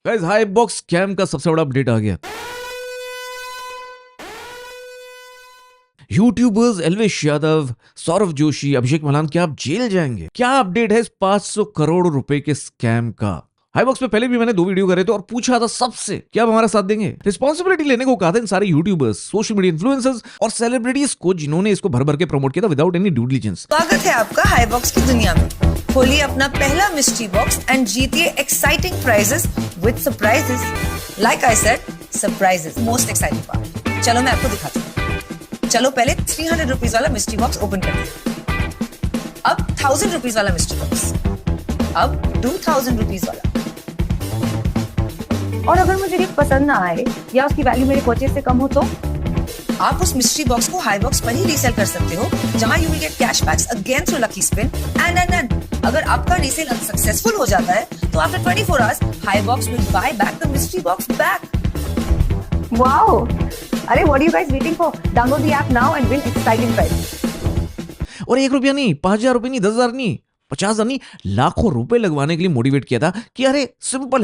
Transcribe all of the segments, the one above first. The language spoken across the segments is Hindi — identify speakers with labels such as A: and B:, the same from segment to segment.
A: गाइस हाई बॉक्स स्कैम का सबसे बड़ा अपडेट आ गया। यूट्यूबर्स एल्विश यादव, सौरभ जोशी, अभिषेक मलान क्या आप जेल जाएंगे? क्या अपडेट है इस 500 करोड़ रुपए के स्कैम का? हाईबॉक्स पे पहले भी मैंने 2 वीडियो करे थे और पूछा था सबसे क्या आप हमारा साथ देंगे। रिस्पॉन्सिबिलिटी लेने को कहा था इन सारे यूट्यूबर्स, सोशल मीडिया इन्फ्लुएंसर्स और सेलिब्रिटीज को जिन्होंने इसको भर भर के प्रमोट किया था विदाउट एनी ड्यू डिलिजेंस।
B: स्वागत है आपका हाईबॉक्स की दुनिया में। खोलिए अपना पहला मिस्ट्री बॉक्स एंड जीतिए exciting prizes with surprises. Like I said, surprises most exciting part. चलो मैं आपको दिखाती हूँ। चलो पहले 300 रुपीज वाला मिस्ट्री बॉक्स ओपन करते हैं। अब 1000 रुपीज वाला मिस्ट्री बॉक्स, अब 2000 रुपीज वाला।
C: और अगर मुझे गिफ्ट पसंद ना आए या उसकी वैल्यू मेरे परचेज से कम हो तो
B: आप उस मिस्ट्री बॉक्स को हाईबॉक्स पर ही रीसेल कर सकते हो, जहां you will get cashbacks again through lucky spin and अगर आपका रीसेल अनसक्सेसफुल हो जाता है तो after 24 hours Hibox will buy back the mystery box back.
C: Wow! अरे what are you guys waiting for? Download the app now and win exciting price.
A: और 1 रुपया नहीं, 5,000 रुपए नहीं, 10,000 नहीं, 50,000 नहीं, लाखों रुपए लगवाने के लिए मोटिवेट किया था कि अरे सिंपल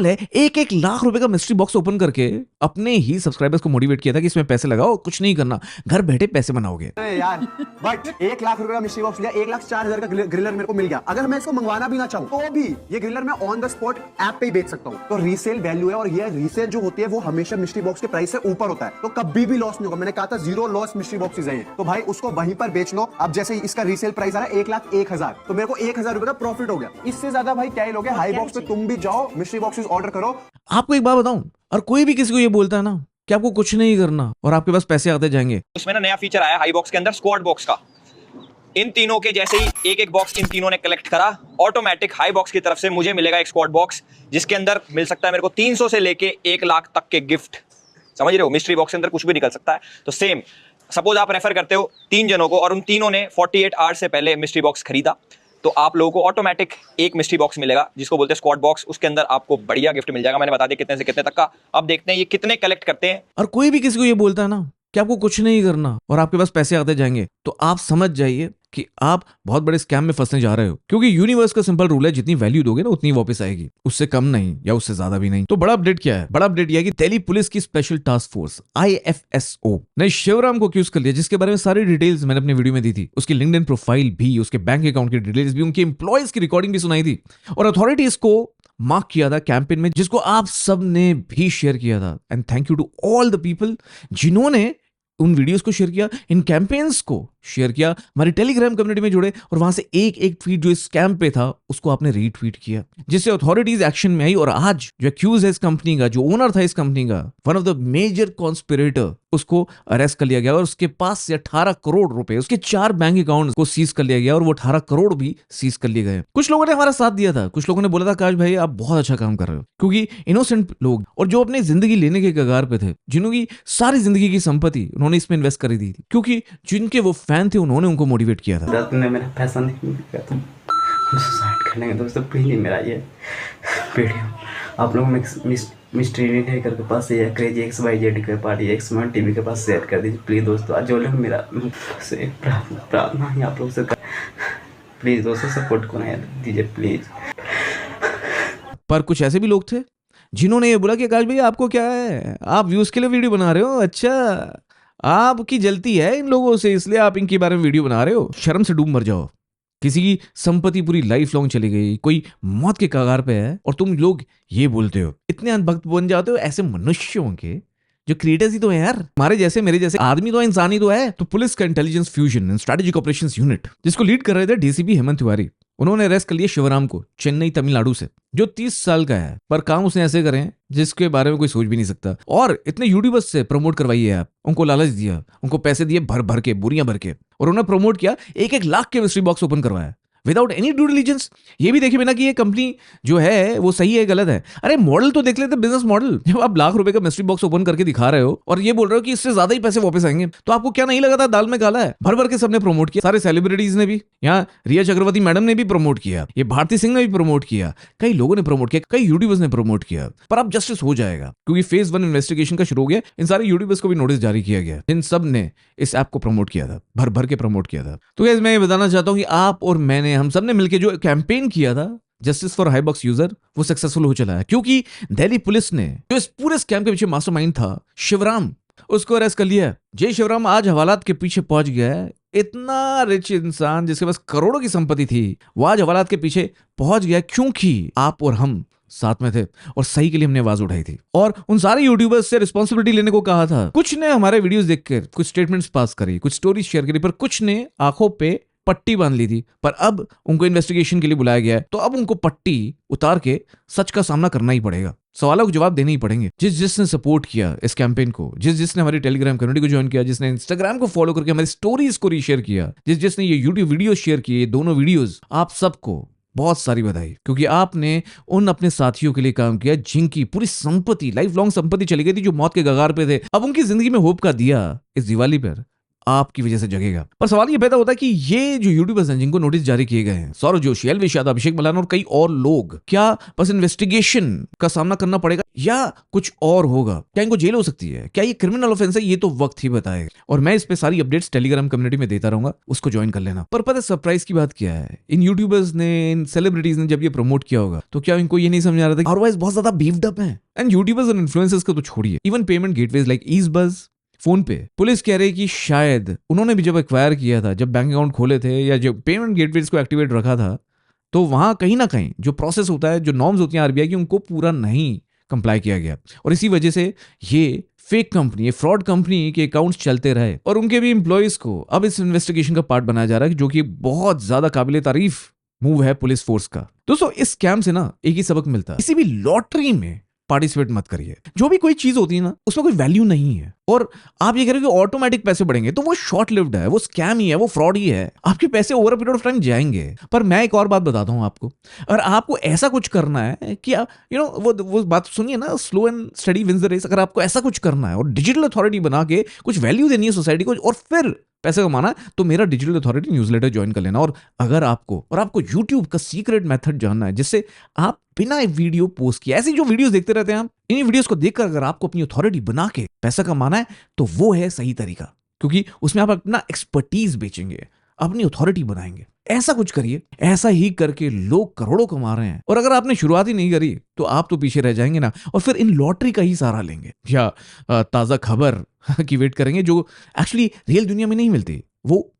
A: है, 1 लाख रुपए का मिस्ट्री बॉक्स ओपन करके अपने ही सब्सक्राइबर्स को मोटिवेट किया था कि इसमें पैसे लगाओ, कुछ नहीं करना, घर बैठे पैसे बनाओगे।
D: यार बट 1 लाख रुपए का मिस्ट्री बॉक्स लिया, 1,04,000 का ग्रिलर मेरे को मिल गया। अगर मैं इसको मंगवाना भी ना चाहूँ तो भी ये ग्रिलर मैं ऑन द स्पॉट ऐप पे ही बेच सकता हूँ। तो रीसेल वैल्यू है और ये रीसेल जो होती है वो हमेशा मिस्ट्री बॉक्स के प्राइस से ऊपर होता है, तो कभी भी लॉस नहीं होगा। मैंने कहा था 0 लॉस मिस्ट्री बॉक्सेस है, तो भाई उसको वहीं पर बेच लो। अब जैसे इसका रीसेल प्राइस आ रहा है 1,01,000, तो मेरे को 1,000 रुपए का प्रॉफिट हो गया। इससे ज्यादा भाई क्या ही लोगे। हाई बॉक्स पे तुम भी जाओ, मिस्ट्री बॉक्सेस ऑर्डर करो।
A: आपको एक बात बताऊं, और कोई भी किसी को ये बोलता है ना कि आपको कुछ नहीं करना और आपके पास पैसे आते जाएंगे,
E: उसमें ना नया फीचर आया हाई बॉक्स के अंदर, स्क्वाड बॉक्स का। इन तीनों के जैसे ही एक बॉक्स इन तीनों ने कलेक्ट करा, ऑटोमेटिक हाई बॉक्स की तरफ से मुझे मिलेगा एक स्क्वाड बॉक्स, जिसके अंदर मिल सकता है मेरे को 300 से लेके 1 लाख तक के गिफ्ट। समझ रहे हो? मिस्ट्री बॉक्स के अंदर कुछ भी निकल सकता है। तो सेम सपोज आप रेफर करते हो 3 जनों को और उन तीनों ने 48 आवर्स से पहले मिस्ट्री बॉक्स खरीदा, तो आप लोगों को ऑटोमेटिक एक मिस्ट्री बॉक्स मिलेगा जिसको बोलते हैं स्क्वाड बॉक्स। उसके अंदर आपको बढ़िया गिफ्ट मिल जाएगा। मैंने बता दिया कितने से कितने तक का। अब देखते हैं ये कितने कलेक्ट करते हैं।
A: और कोई भी किसी को ये बोलता है ना कि आपको कुछ नहीं करना और आपके पास पैसे आते जाएंगे, तो आप समझ जाइए कि आप बहुत बड़े स्कैम में फंसने जा रहे हो। क्योंकि यूनिवर्स का सिंपल रूल है, जितनी वैल्यू दोगे ना उतनी वापस आएगी, उससे कम नहीं या उससे ज्यादा भी नहीं। तो बड़ा अपडेट क्या है? बड़ा अपडेट यह है कि दिल्ली पुलिस की स्पेशल टास्क फोर्स IFSO ने शिवराम को अक्यूज कर लिया, जिसके बारे में सारी डिटेल्स मैंने अपने वीडियो में दी थी। उसकी लिंक्डइन प्रोफाइल भी, उसके बैंक अकाउंट की डिटेल्स भी, उनके एम्प्लॉयज की रिकॉर्डिंग भी सुनाई थी और अथॉरिटीज को मार्क किया था कैंपेन में, जिसको आप सब ने भी शेयर किया था। And thank you to all the people जिन्होंने उन वीडियोस को शेयर किया, इन कैंपेन्स को शेयर किया, हमारी टेलीग्राम कम्युनिटी में जुड़े और वहां से एक ट्वीट जो इस स्कैम पे था उसको आपने रीट्वीट किया, जिससे अथॉरिटीज एक्शन में आई। और आज जो एक्यूज है इस कंपनी का, जो ओनर था इस कंपनी का, one of the major conspirator, उसको अरेस्ट कर लिया गया और उसके पास से 18 करोड़ रुपए, उसके 4 बैंक अकाउंट को सीज कर लिया गया और वो 18 करोड़ भी सीज कर लिए गए। कुछ लोगों ने हमारा साथ दिया था, कुछ लोगों ने बोला था आकाश भाई आप बहुत अच्छा काम कर रहे हो, क्योंकि इनोसेंट लोग और जो अपनी जिंदगी लेने के कगार पे थे, जिन्होंने सारी जिंदगी की संपत्ति उन्होंने इसमें इन्वेस्ट कर दी थी, क्योंकि जिनके वो फैन थे उन्होंने उनको मोटिवेट किया था।
F: तुमने मेरा पैसा नहीं किया, तुम सुसाइड करने का दोस्तों प्लीज मेरा ये वीडियो आप लोग मिस्ट्री के पास या क्रेजी XYZ के पार्टी एक्समन टीवी के पास शेयर कर दीजिए प्लीज दोस्तों। आज जो लोग मेरा से प्रार्थना है आप लोग से, प्लीज दोस्तों सपोर्ट को ना दीजिए प्लीज।
A: पर कुछ ऐसे भी लोग थे जिन्होंने ये बोला कि आकाश भाई आपको क्या है, आप व्यूज के लिए वीडियो बना रहे हो, अच्छा आपकी जलती है इन लोगों से इसलिए आप इनके बारे में वीडियो बना रहे हो, शर्म से डूब मर जाओ। किसी की संपत्ति पूरी लाइफ लॉन्ग चली गई, कोई मौत के कगार पे है और तुम लोग ये बोलते हो, इतने अनभक्त बन जाते हो। ऐसे मनुष्यों के जो क्रिएटर्स ही तो है यार, हमारे जैसे मेरे जैसे आदमी तो इंसान ही तो है। तो पुलिस का intelligence fusion and strategic operations unit, जिसको लीड कर रहे थे DCP हेमंत तिवारी, उन्होंने अरेस्ट कर लिया शिवराम को चेन्नई तमिलनाडु से, जो 30 साल का है, पर काम उसने ऐसे करें जिसके बारे में कोई सोच भी नहीं सकता। और इतने यूट्यूबर्स से प्रमोट करवाइए आप, उनको लालच दिया, उनको पैसे दिए भर भर के, बोरियां भर के, और उन्होंने प्रमोट किया, 1 लाख के मिस्ट्री बॉक्स ओपन करवाया विदाउट एनी ड्यू डिलिजेंस। ये भी देखे बिना कि ये कंपनी जो है वो सही है गलत है। अरे मॉडल तो देख लेते, बिजनेस मॉडल। जब आप लाख रुपए का मिस्ट्री बॉक्स ओपन करके दिखा रहे हो और ये बोल रहे हो कि इससे ज्यादा ही पैसे वापस आएंगे, तो आपको क्या नहीं लगा था दाल में काला है? भर भर के सबने प्रमोट किया, सारे सेलिब्रिटीज ने भी, यहाँ रिया चक्रवर्ती मैडम ने भी प्रमोट किया, ये भारती सिंह ने भी प्रमोट किया, कई लोगों ने प्रमोट किया, कई यूट्यूबर्स ने प्रमोट किया। पर अब जस्टिस हो जाएगा क्योंकि फेज 1 इन्वेस्टिगेशन का शुरू हो गया। इन सारे यूट्यूबर्स को भी नोटिस जारी किया गया, इन सब ने इस ऐप को प्रमोट किया था, भर भर के प्रमोट किया था। तो गाइस मैं ये बताना चाहता हूं कि आप और मैंने, हम सब ने मिलकर जो कैंपेन किया था जस्टिस फॉर हाईबॉक्स यूजर वो सक्सेसफुल हो चला है, क्योंकि दिल्ली पुलिस ने जो इस पूरे स्कैम के पीछे मास्टरमाइंड था शिवराम, उसको अरेस्ट कर लिया है। जय शिवराम आज हवालात के पीछे पहुंच गया है। इतना रिच इंसान जिसके पास करोड़ों की संपत्ति थी, वो आज हवालात के पीछे पहुंच गया क्योंकि आप और हम साथ में थे और सही के लिए हमने आवाज उठाई थी और उन सारे यूट्यूबर्स से रिस्पॉन्सिबिलिटी लेने को कहा था। कुछ ने हमारे वीडियोस देखकर कुछ स्टेटमेंट्स पास करी, कुछ स्टोरीज शेयर करी, पर कुछ ने आंखों पे पट्टी बांध ली थी। पर अब उनको इन्वेस्टिगेशन के लिए बुलाया गया है, तो अब उनको पट्टी उतार के सच का सामना करना ही पड़ेगा, सवालों के जवाब देने ही पड़ेंगे। जिसने सपोर्ट किया इस कैंपेन को, जिसने हमारी टेलीग्राम कम्युनिटी को ज्वाइन किया, जिसने इंस्टाग्राम को फॉलो करके हमारी स्टोरीज को रीशेयर किया, जिसने ये यूट्यूब वीडियो शेयर किए, दोनों वीडियोस, आप सबको बहुत सारी बधाई, क्योंकि आपने उन अपने साथियों के लिए काम किया जिनकी पूरी संपत्ति, लाइफ लॉन्ग संपत्ति चली गई थी, जो मौत के कगार पे थे। अब उनकी जिंदगी में होप का दिया इस दिवाली पर आपकी वजह से जगेगा। पर सवाल ये पैदा होता है कि ये जो यूट्यूबर्स हैं जिनको नोटिस जारी किए गए हैं, सौरभ जोशी, एलविश यादव, अभिषेक मलाना और कई और लोग, क्या बस इन्वेस्टिगेशन का सामना करना पड़ेगा या कुछ और होगा? क्या इनको जेल हो सकती है? क्या ये क्रिमिनल ऑफेंस है? ये तो वक्त ही बताएगा। और मैं इस पे सारी अपडेट्स टेलीग्राम कम्युनिटी में देता रहूंगा, उसको ज्वाइन कर लेना। पर पता है सरप्राइज की बात क्या है? इन यूट्यूबर्स ने, इन सेलिब्रिटीज ने जब ये प्रमोट किया होगा, तो क्या इनको ये नहीं समझ आ रहा था अदरवाइज बहुत ज्यादा बीफ्ड अप है? एंड यूट्यूबर्स और इन्फ्लुएंसर्स को तो छोड़िए, even payment gateways like Easebuzz, phone पे, पुलिस कह रही है कि शायद उन्होंने भी जब एक्वायर किया था, जब बैंक अकाउंट खोले थे या जब पेमेंट गेटवेज को एक्टिवेट रखा था, तो वहां कहीं ना कहीं जो प्रोसेस होता है, जो नॉर्म्स होती हैं आरबीआई की, उनको पूरा नहीं कंप्लाई किया गया और इसी वजह से ये फेक कंपनी, ये फ्रॉड कंपनी के अकाउंट्स चलते रहे और उनके भी एम्प्लॉइज को अब इस इन्वेस्टिगेशन का पार्ट बनाया जा रहा है, जो कि बहुत ज्यादा काबिले तारीफ मूव है पुलिस फोर्स का। दोस्तों इस स्कैम से ना एक ही सबक मिलता है, किसी भी लॉटरी में पार्टिसिपेट मत करिए। जो भी कोई चीज होती है ना, उसमें कोई वैल्यू नहीं है और आप ये कह रहे हो कि ऑटोमेटिक पैसे बढ़ेंगे, तो वो शॉर्ट लिव्ड है, वो स्कैम ही है, वो फ्रॉड ही है। आपके पैसे over a period of time जाएंगे। पर मैं एक और बात बताता हूं आपको, अगर आपको ऐसा कुछ करना है कि वो बात सुनिए ना, slow and steady wins the race. अगर आपको ऐसा कुछ करना है और डिजिटल अथॉरिटी बना के कुछ वैल्यू देनी है सोसाइटी को और फिर पैसे कमाना है, तो मेरा डिजिटल अथॉरिटी न्यूज़लेटर ज्वाइन कर लेना। और अगर आपको यूट्यूब का सीक्रेट मेथड जानना है, जिससे आप बिना वीडियो पोस्ट किए, ऐसी जो वीडियोस देखते रहते हैं आप, इन वीडियोस को देखकर अगर आपको अपनी अथॉरिटी बना के पैसा कमाना है, तो वो है सही तरीका, क्योंकि उसमें आप अपना एक्सपर्टीज बेचेंगे, अपनी अथॉरिटी बनाएंगे। ऐसा कुछ करिए, ऐसा ही करके लोग करोड़ों कमा रहे हैं। और अगर आपने शुरुआत ही नहीं करी, तो आप तो पीछे रह जाएंगे ना, और फिर इन लॉटरी का ही सहारा लेंगे या ताजा खबर की वेट करेंगे, जो एक्चुअली रियल दुनिया में नहीं मिलती। वो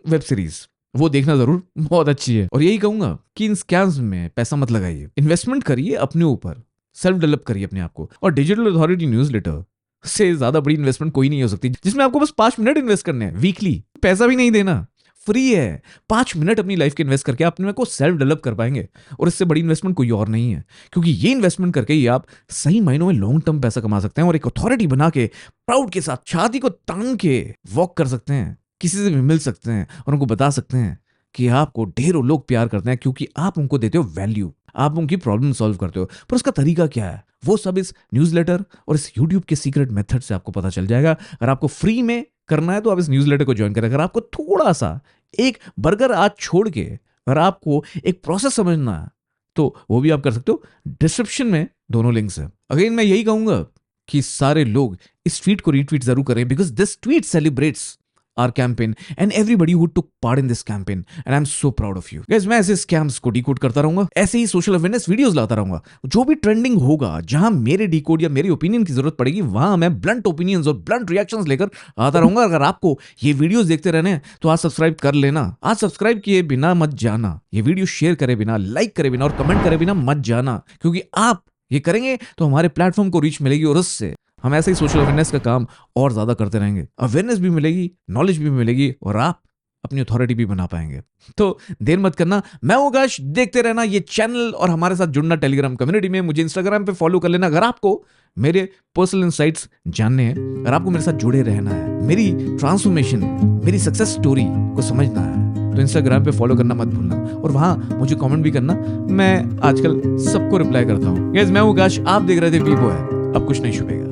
A: वेब सीरीज, वो देखना जरूर, बहुत अच्छी है। और यही कहूंगा कि इन स्कैम्स में पैसा मत लगाइए, इन्वेस्टमेंट करिए अपने ऊपर, सेल्फ डेवलप करिए अपने आप को। और डिजिटल अथॉरिटी न्यूज़लेटर से ज्यादा बड़ी इन्वेस्टमेंट कोई नहीं हो सकती, जिसमें आपको बस 5 मिनट इन्वेस्ट करने हैं वीकली, पैसा भी नहीं देना, फ्री है। 5 मिनट अपनी लाइफ के इन्वेस्ट करके अपने को सेल्फ डेवलप कर पाएंगे, और इससे बड़ी इन्वेस्टमेंट कोई और नहीं है, क्योंकि ये इन्वेस्टमेंट करके ही आप सही मायनों में लॉन्ग टर्म पैसा कमा सकते हैं और एक अथॉरिटी बना के प्राउड के साथ छाती को तान के वॉक कर सकते हैं, किसी से भी मिल सकते हैं और उनको बता सकते हैं कि आपको ढेरों लोग प्यार करते हैं, क्योंकि आप उनको देते हो वैल्यू, आप उनकी प्रॉब्लम सॉल्व करते हो। पर उसका तरीका क्या है, वो सब इस न्यूज़लेटर और इस यूट्यूब के सीक्रेट मेथड से आपको पता चल जाएगा। अगर आपको फ्री में करना है तो आप इस न्यूज़लेटर को ज्वाइन करें। अगर आपको थोड़ा सा एक बर्गर आज छोड़ के अगर आपको एक प्रोसेस समझना है, तो वो भी आप कर सकते हो। डिस्क्रिप्शन में दोनों लिंक्स है। अगेन मैं यही कहूंगा कि सारे लोग इस ट्वीट को रीट्वीट जरूर करें, because this tweet celebrates our campaign and everybody who took part in this campaign, and I'm so proud of you guys। मैं ऐसे स्कैम्स को डिकोड करता रहूंगा, ऐसे ही सोशल अवेयरनेस वीडियोस लाता रहूंगा। जो भी ट्रेंडिंग होगा, जहां मेरे डिकोड या मेरी ओपिनियन की जरूरत पड़ेगी, वहां मैं ब्लंट ओपिनियंस और ब्लंट रिएक्शंस लेकर आता रहूंगा। अगर आपको ये वीडियोस देखते रहने हैं, तो आज सब्सक्राइब कर लेना। आज सब्सक्राइब किए बिना मत जाना, ये वीडियो शेयर करे बिना, लाइक करे बिना और कमेंट करे बिना मत जाना, क्योंकि आप ये करेंगे तो हमारे प्लेटफॉर्म को रीच मिलेगी और उससे हम ऐसे ही सोशल अवेयरनेस का काम और ज्यादा करते रहेंगे। अवेयरनेस भी मिलेगी, नॉलेज भी मिलेगी और आप अपनी अथॉरिटी भी बना पाएंगे। तो देर मत करना, मैं आकाश, देखते रहना ये चैनल और हमारे साथ जुड़ना टेलीग्राम कम्युनिटी में। मुझे इंस्टाग्राम पे फॉलो कर लेना। अगर आपको मेरे पर्सनल इनसाइट्स जानने हैं, अगर आपको मेरे साथ जुड़े रहना है, मेरी ट्रांसफॉर्मेशन, मेरी सक्सेस स्टोरी को समझना है, तो इंस्टाग्राम पे फॉलो करना मत भूलना और वहां मुझे कमेंट भी करना। मैं आजकल सबको रिप्लाई करता हूँ। गाइस मैं आकाश, आप देख रहे थे वी बॉय, अब कुछ नहीं छुपेगा।